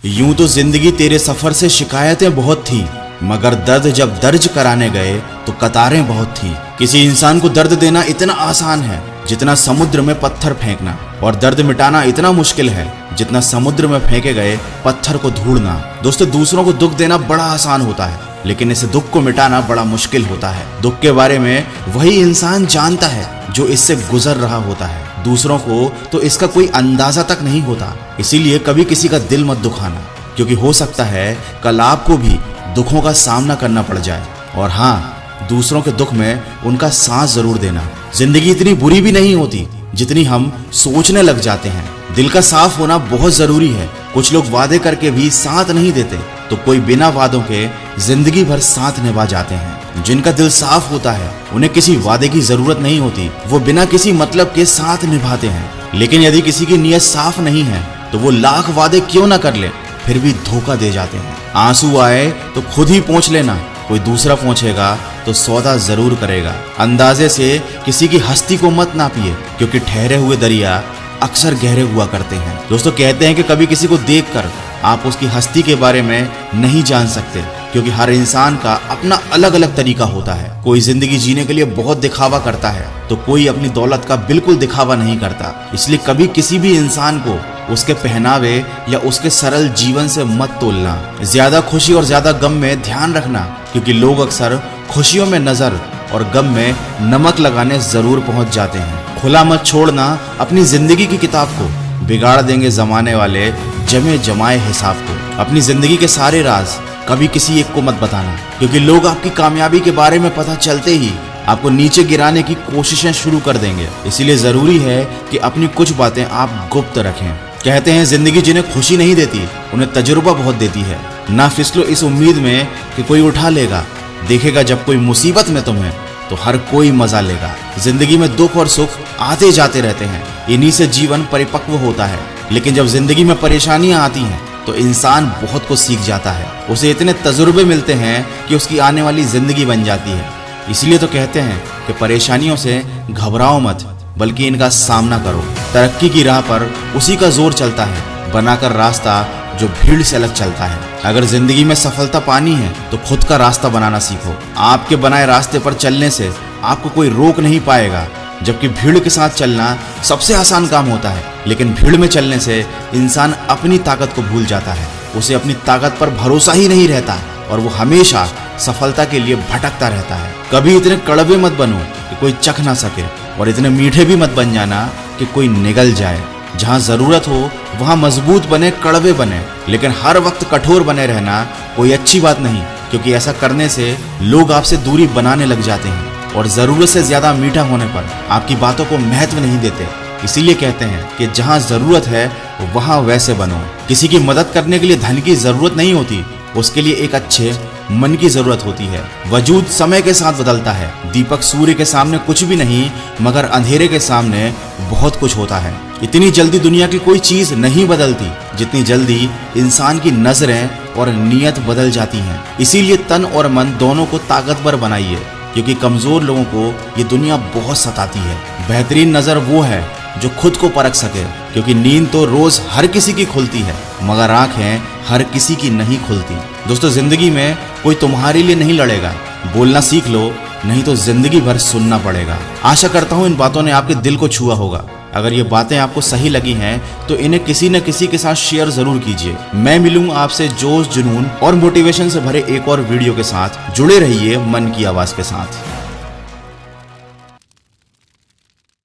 यूं तो जिंदगी तेरे सफर से शिकायतें बहुत थी, मगर दर्द जब दर्ज कराने गए तो कतारें बहुत थी। किसी इंसान को दर्द देना इतना आसान है जितना समुद्र में पत्थर फेंकना, और दर्द मिटाना इतना मुश्किल है जितना समुद्र में फेंके गए पत्थर को ढूंढना। दोस्तों, दूसरों को दुख देना बड़ा आसान होता है, लेकिन इस दुख को मिटाना बड़ा मुश्किल होता है। दुख के बारे में वही इंसान जानता है जो इससे गुजर रहा होता है। दूसरों को तो इसका कोई अंदाजा तक नहीं होता। इसीलिए कभी किसी का दिल मत दुखाना, क्योंकि हो सकता है कल आपको भी दुखों का सामना करना पड़ जाए। और हाँ, दूसरों के दुख में उनका साथ जरूर देना। जिंदगी इतनी बुरी भी नहीं होती जितनी हम सोचने लग जाते हैं। दिल का साफ होना बहुत जरूरी है। कुछ लोग वादे करके भी साथ नहीं देते, तो कोई बिना वादों के जिंदगी भर साथ निभा जाते हैं। जिनका दिल साफ होता है उन्हें किसी वादे की जरूरत नहीं होती, वो बिना किसी मतलब के साथ निभाते हैं। लेकिन यदि किसी की नीयत साफ नहीं है तो वो लाख वादे क्यों ना कर ले, फिर भी धोखा दे जाते हैं। आंसू आए तो खुद ही पोंछ लेना, कोई दूसरा पोंछेगा तो सौदा जरूर करेगा। अंदाजे से किसी की हस्ती को मत नापिए, क्योंकि ठहरे हुए दरिया अक्सर गहरे हुआ करते हैं। दोस्तों, कहते हैं कि कभी किसी को देखकर आप उसकी हस्ती के बारे में नहीं जान सकते, क्योंकि हर इंसान का अपना अलग अलग तरीका होता है। कोई जिंदगी जीने के लिए बहुत दिखावा करता है, तो कोई अपनी दौलत का बिल्कुल दिखावा नहीं करता। इसलिए कभी किसी भी इंसान को उसके पहनावे या उसके सरल जीवन से मत तोलना। ज्यादा खुशी और ज्यादा गम में ध्यान रखना, क्योंकि लोग अक्सर खुशियों में नजर और गम में नमक लगाने जरूर पहुंच जाते हैं। खुला मत छोड़ना अपनी जिंदगी की किताब को, बिगाड़ देंगे जमाने वाले जमे जमाए हिसाब को। अपनी जिंदगी के सारे राज कभी किसी एक को मत बताना, क्योंकि लोग आपकी कामयाबी के बारे में पता चलते ही आपको नीचे गिराने की कोशिशें शुरू कर देंगे। इसीलिए जरूरी है कि अपनी कुछ बातें आप गुप्त रखें। कहते हैं जिंदगी जिन्हें खुशी नहीं देती उन्हें तजुर्बा बहुत देती है। ना फिसलो इस उम्मीद में कि कोई उठा लेगा, देखेगा जब कोई मुसीबत में तुम्हें तो हर कोई मजा लेगा। जिंदगी में दुख और सुख आते जाते रहते हैं, इन्हीं से जीवन परिपक्व होता है। लेकिन जब जिंदगी में परेशानियां आती हैं तो इंसान बहुत कुछ सीख जाता है। उसे इतने तजुर्बे मिलते हैं कि उसकी आने वाली जिंदगी बन जाती है। इसलिए तो कहते हैं कि परेशानियों से घबराओ मत, बल्कि इनका सामना करो। तरक्की की राह पर उसी का जोर चलता है, बनाकर रास्ता जो भीड़ से अलग चलता है। अगर जिंदगी में सफलता पानी है तो खुद का रास्ता बनाना सीखो। आपके बनाए रास्ते पर चलने से आपको कोई रोक नहीं पाएगा। जबकि भीड़ के साथ चलना सबसे आसान काम होता है, लेकिन भीड़ में चलने से इंसान अपनी ताकत को भूल जाता है। उसे अपनी ताकत पर भरोसा ही नहीं रहता और वो हमेशा सफलता के लिए भटकता रहता है। कभी इतने कड़वे मत बनो कि कोई चख ना सके, और इतने मीठे भी मत बन जाना कि कोई निगल जाए। जहाँ जरूरत हो वहाँ मजबूत बने, कड़वे बने, लेकिन हर वक्त कठोर बने रहना कोई अच्छी बात नहीं, क्योंकि ऐसा करने से लोग आपसे दूरी बनाने लग जाते हैं और जरूरत से ज्यादा मीठा होने पर आपकी बातों को महत्व नहीं देते। इसीलिए कहते हैं कि जहाँ जरूरत है वहाँ वैसे बनो। किसी की मदद करने के लिए धन की जरूरत नहीं होती, उसके लिए एक अच्छे मन की जरूरत होती है। वजूद समय के साथ बदलता है। दीपक सूर्य के सामने कुछ भी नहीं, मगर अंधेरे के सामने बहुत कुछ होता है। इतनी जल्दी दुनिया की कोई चीज नहीं बदलती जितनी जल्दी इंसान की नजरें और नीयत बदल जाती हैं। इसीलिए तन और मन दोनों को ताकतवर बनाइए, क्योंकि कमजोर लोगों को ये दुनिया बहुत सताती है। बेहतरीन नजर वो है जो खुद को परख सके, क्योंकि नींद तो रोज हर किसी की खुलती है, मगर आंखें हर किसी की नहीं खुलती। दोस्तों, जिंदगी में कोई तुम्हारे लिए नहीं लड़ेगा। बोलना सीख लो, नहीं तो जिंदगी भर सुनना पड़ेगा। आशा करता हूँ इन बातों ने आपके दिल को छुआ होगा। अगर ये बातें आपको सही लगी हैं तो इन्हें किसी न किसी के साथ शेयर जरूर कीजिए। मैं मिलूंगा आपसे जोश, जुनून और मोटिवेशन से भरे एक और वीडियो के साथ। जुड़े रहिए मन की आवाज के साथ।